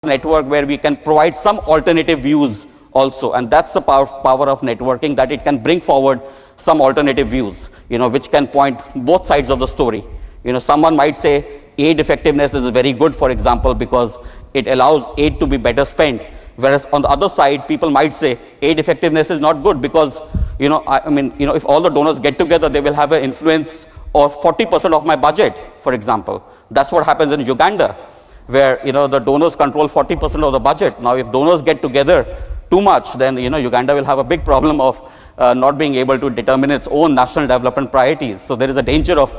network where we can provide some alternative views also. And that's the power of networking, that it can bring forward some alternative views, which can point both sides of the story. Someone might say aid effectiveness is very good, for example, because it allows aid to be better spent. Whereas on the other side, people might say aid effectiveness is not good because, if all the donors get together, they will have an influence of 40% of my budget, for example. That's what happens in Uganda, where, the donors control 40% of the budget. Now, if donors get together too much, then, Uganda will have a big problem of not being able to determine its own national development priorities. So there is a danger of,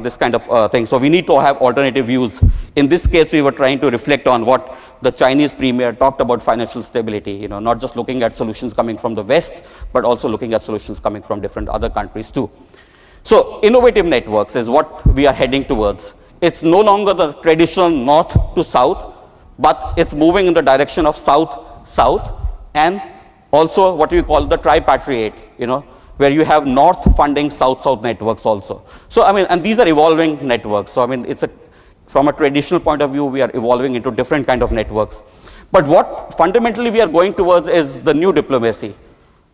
this kind of thing. So we need to have alternative views. In this case, we were trying to reflect on what the Chinese premier talked about financial stability, not just looking at solutions coming from the West, but also looking at solutions coming from different other countries too. So innovative networks is what we are heading towards. It's no longer the traditional north to south, but it's moving in the direction of south-south, and also what we call the tripatriate, where you have north funding south-south networks also. So, and these are evolving networks. So, from a traditional point of view, we are evolving into different kind of networks. But what fundamentally we are going towards is the new diplomacy.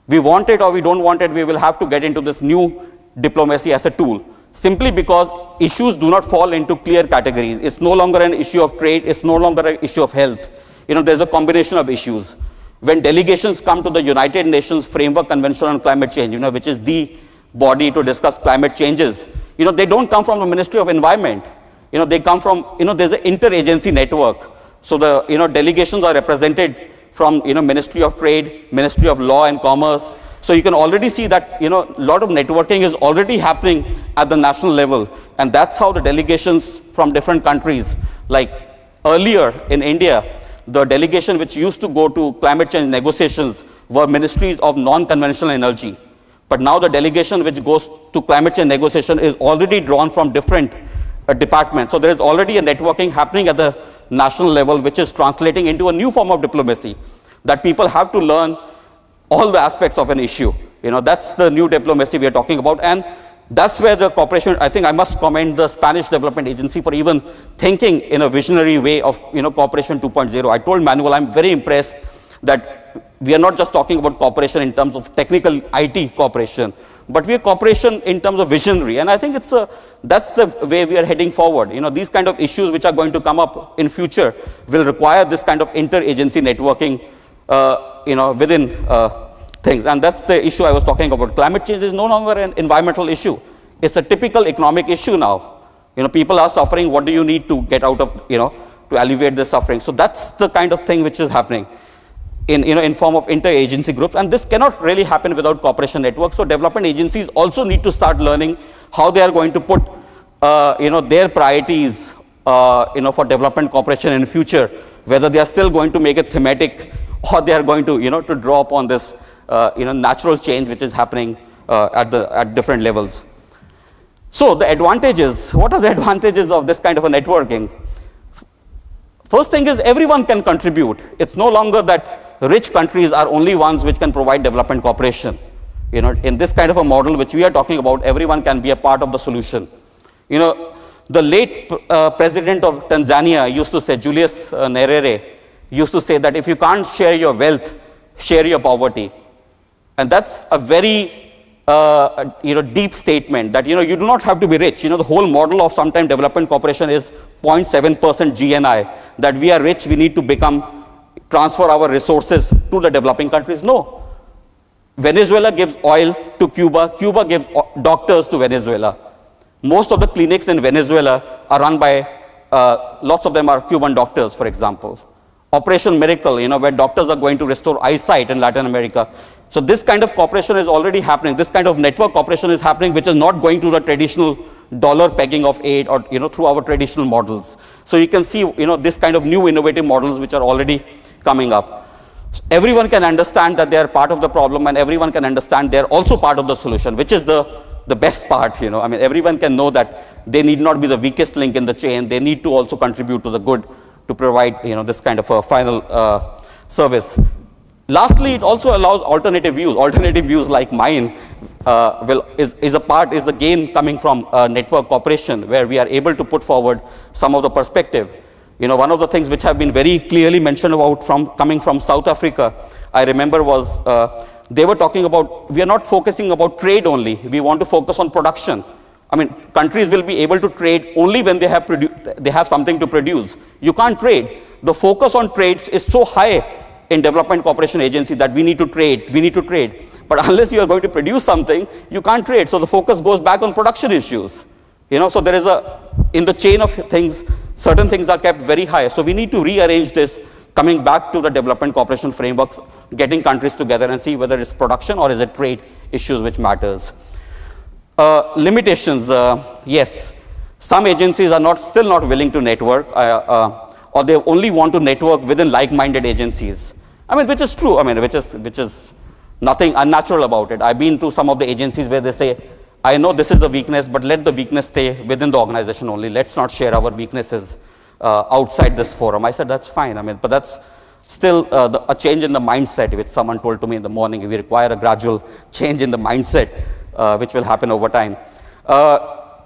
We want it or we don't want it, we will have to get into this new diplomacy as a tool, simply because issues do not fall into clear categories. It's no longer an issue of trade, it's no longer an issue of health. There's a combination of issues. When delegations come to the United Nations Framework Convention on Climate Change, which is the body to discuss climate changes, they don't come from the Ministry of Environment. They come from, there's an interagency network. So the, delegations are represented from, Ministry of Trade, Ministry of Law and Commerce. So you can already see that, a lot of networking is already happening at the national level. And that's how the delegations from different countries, like earlier in India, the delegation which used to go to climate change negotiations were ministries of non-conventional energy. But now the delegation which goes to climate change negotiation is already drawn from different departments. So there is already a networking happening at the national level, which is translating into a new form of diplomacy, that people have to learn all the aspects of an issue. That's the new diplomacy we are talking about. And that's where the cooperation, I think I must commend the Spanish Development Agency for even thinking in a visionary way of, Cooperation 2.0. I told Manuel, I'm very impressed that we are not just talking about cooperation in terms of technical IT cooperation, but we are cooperation in terms of visionary. And I think that's the way we are heading forward. These kind of issues which are going to come up in future will require this kind of interagency networking, within things. And that's the issue I was talking about. Climate change is no longer an environmental issue. It's a typical economic issue now. People are suffering. What do you need to get out of, to alleviate the suffering? So that's the kind of thing which is happening in form of interagency groups. And this cannot really happen without cooperation networks. So development agencies also need to start learning how they are going to put, their priorities, for development cooperation in future, whether they are still going to make it thematic or they are going to, to draw upon this, natural change which is happening at different levels. So the advantages, what are the advantages of this kind of a networking? First thing is everyone can contribute. It's no longer that rich countries are only ones which can provide development cooperation. In this kind of a model which we are talking about, everyone can be a part of the solution. The late president of Tanzania used to say, Julius Nyerere, used to say that if you can't share your wealth, share your poverty. And that's a very, deep statement that, you do not have to be rich. The whole model of sometime development cooperation is 0.7% GNI, that we are rich, we need to transfer our resources to the developing countries. No. Venezuela gives oil to Cuba, Cuba gives doctors to Venezuela. Most of the clinics in Venezuela are run by, lots of them are Cuban doctors, for example. Operation Miracle, where doctors are going to restore eyesight in Latin America. So this kind of cooperation is already happening. This kind of network cooperation is happening, which is not going to the traditional dollar pegging of aid or, through our traditional models. So you can see, this kind of new innovative models which are already coming up. Everyone can understand that they are part of the problem, and everyone can understand they are also part of the solution, which is the best part. Everyone can know that they need not be the weakest link in the chain. They need to also contribute to the good, to provide, this kind of a final service. Lastly, it also allows alternative views. Alternative views like mine is a gain coming from network cooperation, where we are able to put forward some of the perspective. One of the things which have been very clearly mentioned about coming from South Africa, I remember was they were talking about, we are not focusing about trade only, we want to focus on production. I mean, countries will be able to trade only when they have something to produce. You can't trade. The focus on trades is so high in development cooperation agency that we need to trade. But unless you are going to produce something, you can't trade. So the focus goes back on production issues. So there is in the chain of things, certain things are kept very high. So we need to rearrange this, coming back to the development cooperation frameworks, getting countries together and see whether it's production or is it trade issues which matters. Limitations, yes. Some agencies are still not willing to network, or they only want to network within like-minded agencies. I mean, which is true, which is nothing unnatural about it. I've been to some of the agencies where they say, I know this is the weakness, but let the weakness stay within the organization only. Let's not share our weaknesses outside this forum. I said, that's fine. But that's still a change in the mindset, which someone told to me in the morning. We require a gradual change in the mindset, which will happen over time.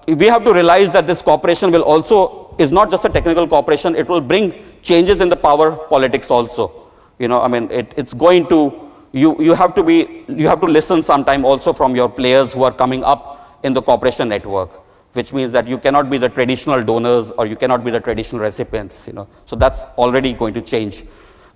We have to realize that this cooperation is not just a technical cooperation, it will bring changes in the power politics also. It's going to, you have to listen sometime also from your players who are coming up in the cooperation network, which means that you cannot be the traditional donors or you cannot be the traditional recipients. So that's already going to change.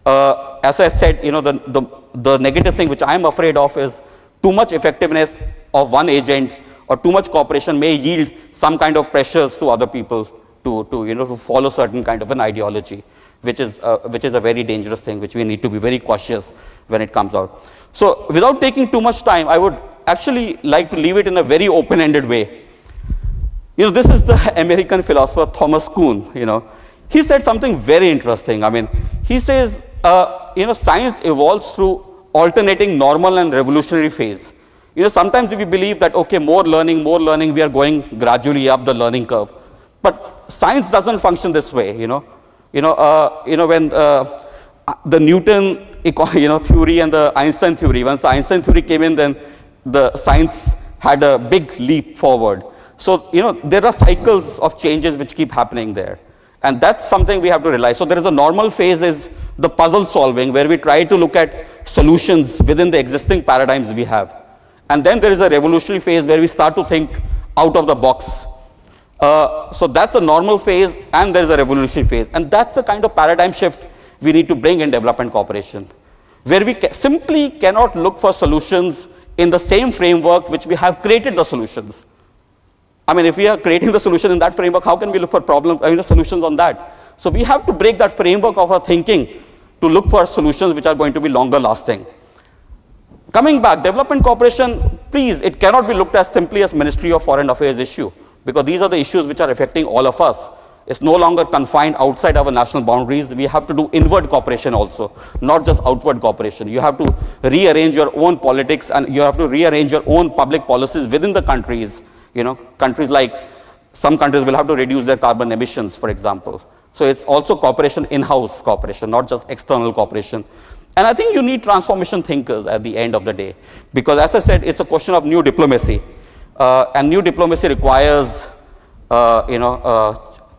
As I said, the negative thing which I'm afraid of is too much effectiveness of one agent or too much cooperation may yield some kind of pressures to other people to follow certain kind of an ideology, which is a very dangerous thing, which we need to be very cautious when it comes out. So without taking too much time, I would actually like to leave it in a very open-ended way. This is the American philosopher Thomas Kuhn. He said something very interesting. He says, science evolves through alternating normal and revolutionary phase. Sometimes if you believe that, okay, more learning, we are going gradually up the learning curve. But science doesn't function this way, when the Newton theory and the Einstein theory, once the Einstein theory came in, then the science had a big leap forward. So, there are cycles of changes which keep happening there. And that's something we have to realize. So there is a normal phase is the puzzle solving, where we try to look at solutions within the existing paradigms we have. And then there is a revolutionary phase where we start to think out of the box. So that's a normal phase, and there is a revolutionary phase. And that's the kind of paradigm shift we need to bring in development cooperation, where we simply cannot look for solutions in the same framework which we have created the solutions. If we are creating the solution in that framework, how can we look for solutions on that? So we have to break that framework of our thinking to look for solutions which are going to be longer lasting. Coming back, development cooperation, please, it cannot be looked at simply as Ministry of Foreign Affairs issue, because these are the issues which are affecting all of us. It's no longer confined outside our national boundaries. We have to do inward cooperation also, not just outward cooperation. You have to rearrange your own politics, and you have to rearrange your own public policies within the countries. Countries like, some countries will have to reduce their carbon emissions, for example. So it's also cooperation, in-house cooperation, not just external cooperation. And I think you need transformation thinkers at the end of the day, because as I said, it's a question of new diplomacy. And new diplomacy requires,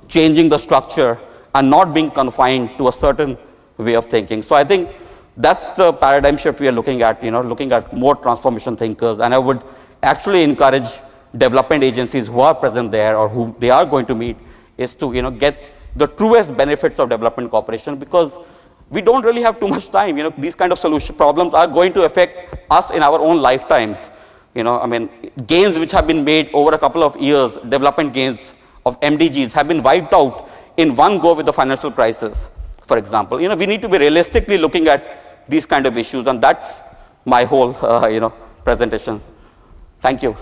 changing the structure and not being confined to a certain way of thinking. So I think that's the paradigm shift we are looking at, looking at more transformation thinkers. And I would actually encourage development agencies who are present there or who they are going to meet is to, get the truest benefits of development cooperation, because we don't really have too much time. These kind of solution problems are going to affect us in our own lifetimes. Gains which have been made over a couple of years, development gains of MDGs, have been wiped out in one go with the financial crisis, for example. We need to be realistically looking at these kind of issues, and that's my whole, presentation. Thank you.